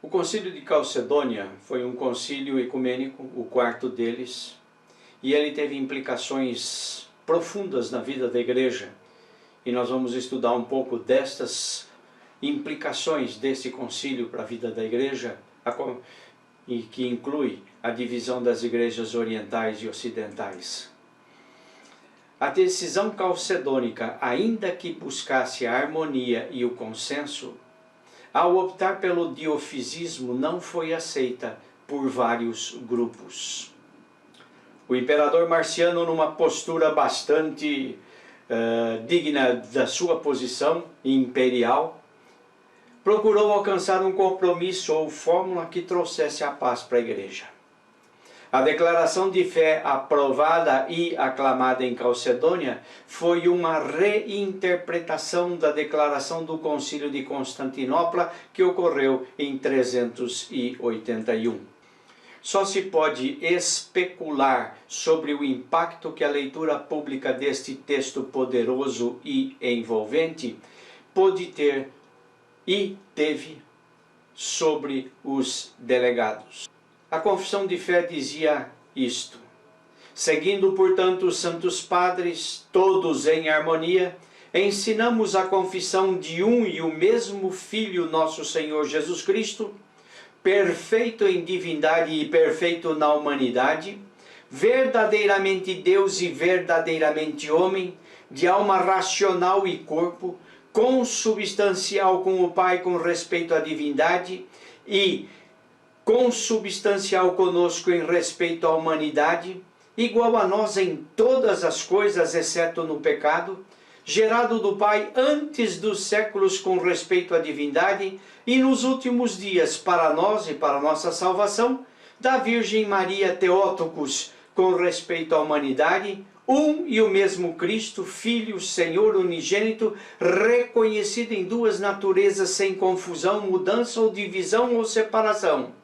O concílio de Calcedônia foi um concílio ecumênico, o quarto deles, e ele teve implicações profundas na vida da igreja. E nós vamos estudar um pouco destas implicações desse concílio para a vida da igreja, e que inclui a divisão das igrejas orientais e ocidentais. A decisão calcedônica, ainda que buscasse a harmonia e o consenso, ao optar pelo diofisismo, não foi aceita por vários grupos. O imperador Marciano, numa postura bastante digna da sua posição imperial, procurou alcançar um compromisso ou fórmula que trouxesse a paz para a igreja. A declaração de fé aprovada e aclamada em Calcedônia foi uma reinterpretação da declaração do Concílio de Constantinopla que ocorreu em 381. Só se pode especular sobre o impacto que a leitura pública deste texto poderoso e envolvente pôde ter e teve sobre os delegados. A confissão de fé dizia isto: seguindo, portanto, os santos padres, todos em harmonia, ensinamos a confissão de um e o mesmo Filho, nosso Senhor Jesus Cristo, perfeito em divindade e perfeito na humanidade, verdadeiramente Deus e verdadeiramente homem, de alma racional e corpo, consubstancial com o Pai com respeito à divindade e consubstancial conosco em respeito à humanidade, igual a nós em todas as coisas, exceto no pecado, gerado do Pai antes dos séculos com respeito à divindade, e nos últimos dias para nós e para nossa salvação, da Virgem Maria Theotokos com respeito à humanidade, um e o mesmo Cristo, Filho, Senhor unigênito, reconhecido em duas naturezas sem confusão, mudança ou divisão ou separação.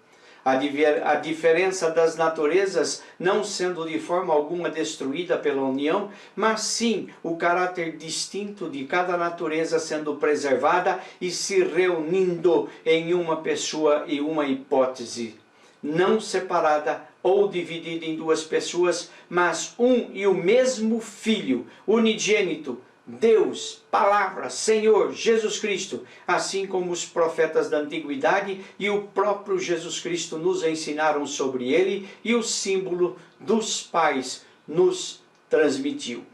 A diferença das naturezas não sendo de forma alguma destruída pela união, mas sim o caráter distinto de cada natureza sendo preservada e se reunindo em uma pessoa e uma hipótese, não separada ou dividida em duas pessoas, mas um e o mesmo Filho, unigênito, Deus, Palavra, Senhor, Jesus Cristo, assim como os profetas da antiguidade e o próprio Jesus Cristo nos ensinaram sobre ele e o símbolo dos pais nos transmitiu.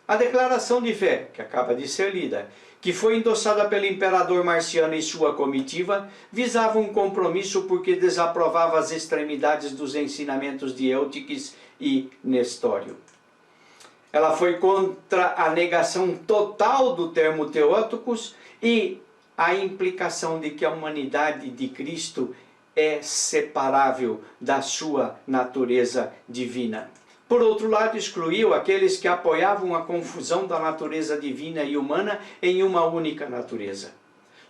A declaração de fé, que acaba de ser lida, que foi endossada pelo imperador Marciano e sua comitiva, visava um compromisso porque desaprovava as extremidades dos ensinamentos de Eutiques e Nestório. Ela foi contra a negação total do termo Theotokos e a implicação de que a humanidade de Cristo é separável da sua natureza divina. Por outro lado, excluiu aqueles que apoiavam a confusão da natureza divina e humana em uma única natureza.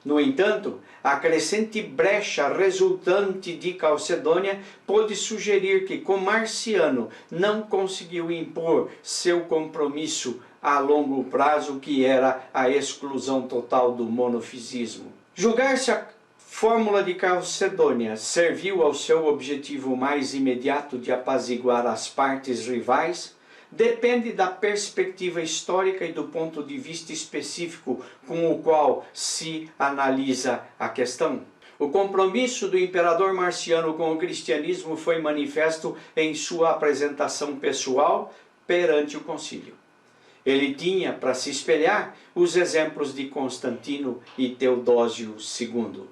No entanto, a crescente brecha resultante de Calcedônia pôde sugerir que, com Marciano, não conseguiu impor seu compromisso a longo prazo, que era a exclusão total do monofisismo. Julgar-se a fórmula de Calcedônia serviu ao seu objetivo mais imediato de apaziguar as partes rivais, depende da perspectiva histórica e do ponto de vista específico com o qual se analisa a questão. O compromisso do imperador Marciano com o cristianismo foi manifesto em sua apresentação pessoal perante o concílio. Ele tinha para se espelhar os exemplos de Constantino e Teodósio II.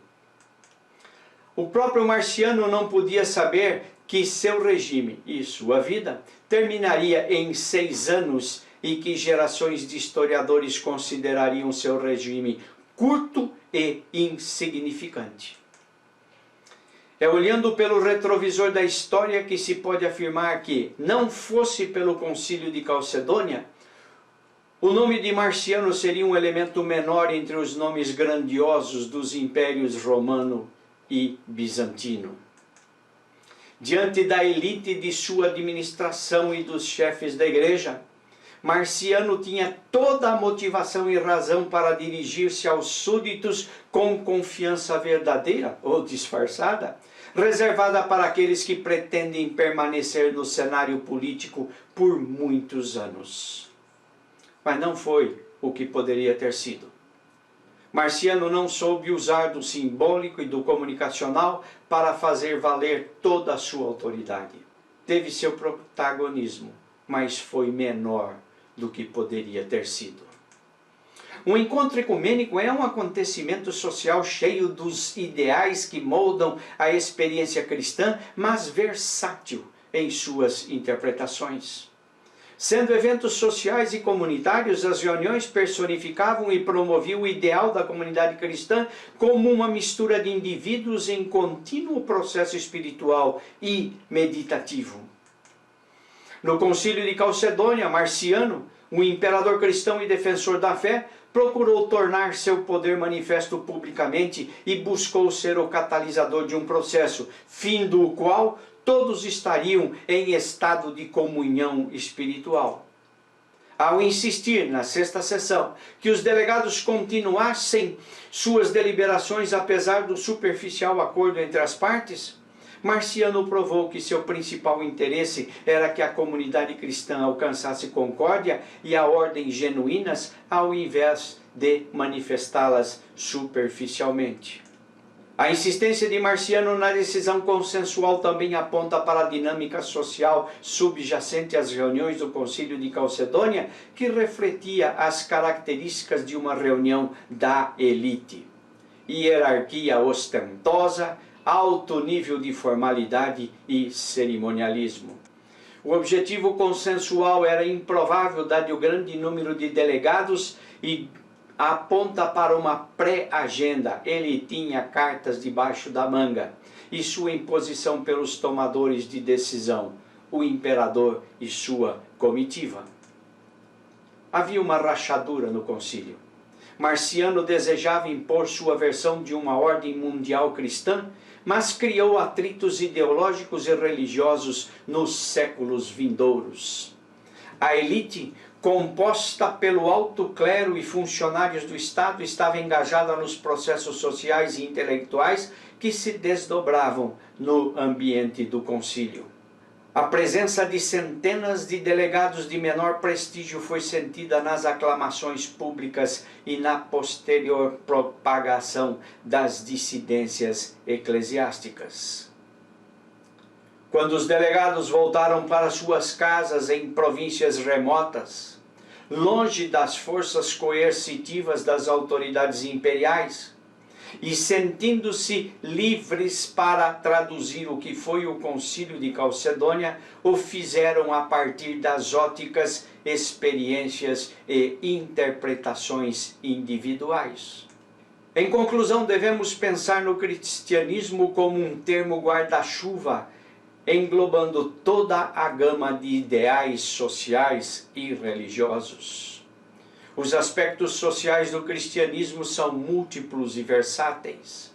O próprio Marciano não podia saber que seu regime e sua vida terminaria em 6 anos e que gerações de historiadores considerariam seu regime curto e insignificante. É olhando pelo retrovisor da história que se pode afirmar que, não fosse pelo concílio de Calcedônia, o nome de Marciano seria um elemento menor entre os nomes grandiosos dos impérios romano e bizantino. Diante da elite de sua administração e dos chefes da igreja, Marciano tinha toda a motivação e razão para dirigir-se aos súditos com confiança verdadeira ou disfarçada, reservada para aqueles que pretendem permanecer no cenário político por muitos anos. Mas não foi o que poderia ter sido. Marciano não soube usar do simbólico e do comunicacional para fazer valer toda a sua autoridade. Teve seu protagonismo, mas foi menor do que poderia ter sido. Um encontro ecumênico é um acontecimento social cheio dos ideais que moldam a experiência cristã, mas versátil em suas interpretações. Sendo eventos sociais e comunitários, as reuniões personificavam e promoviam o ideal da comunidade cristã como uma mistura de indivíduos em contínuo processo espiritual e meditativo. No Concílio de Calcedônia, Marciano, um imperador cristão e defensor da fé, procurou tornar seu poder manifesto publicamente e buscou ser o catalisador de um processo, fim do qual todos estariam em estado de comunhão espiritual. Ao insistir na sexta sessão que os delegados continuassem suas deliberações apesar do superficial acordo entre as partes, Marciano provou que seu principal interesse era que a comunidade cristã alcançasse concórdia e a ordem genuínas, ao invés de manifestá-las superficialmente. A insistência de Marciano na decisão consensual também aponta para a dinâmica social subjacente às reuniões do Concílio de Calcedônia, que refletia as características de uma reunião da elite. Hierarquia ostentosa, alto nível de formalidade e cerimonialismo. O objetivo consensual era improvável, dado o grande número de delegados, e aponta para uma pré-agenda. Ele tinha cartas debaixo da manga e sua imposição pelos tomadores de decisão, o imperador e sua comitiva. Havia uma rachadura no concílio. Marciano desejava impor sua versão de uma ordem mundial cristã, mas criou atritos ideológicos e religiosos nos séculos vindouros. A elite, composta pelo alto clero e funcionários do Estado, estava engajada nos processos sociais e intelectuais que se desdobravam no ambiente do concílio. A presença de centenas de delegados de menor prestígio foi sentida nas aclamações públicas e na posterior propagação das dissidências eclesiásticas. Quando os delegados voltaram para suas casas em províncias remotas, longe das forças coercitivas das autoridades imperiais, e sentindo-se livres para traduzir o que foi o Concílio de Calcedônia, o fizeram a partir das óticas, experiências e interpretações individuais. Em conclusão, devemos pensar no cristianismo como um termo guarda-chuva, englobando toda a gama de ideais sociais e religiosos. Os aspectos sociais do cristianismo são múltiplos e versáteis.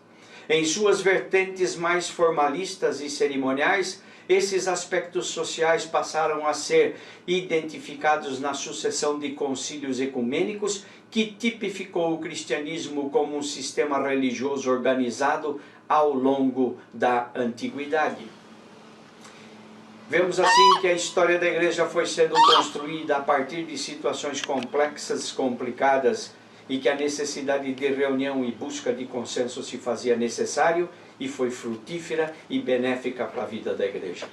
Em suas vertentes mais formalistas e cerimoniais, esses aspectos sociais passaram a ser identificados na sucessão de concílios ecumênicos, que tipificou o cristianismo como um sistema religioso organizado ao longo da antiguidade. Vemos assim que a história da igreja foi sendo construída a partir de situações complexas, complicadas, e que a necessidade de reunião e busca de consenso se fazia necessário e foi frutífera e benéfica para a vida da igreja.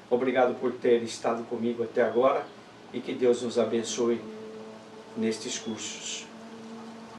Obrigado por ter estado comigo até agora e que Deus nos abençoe nestes cursos.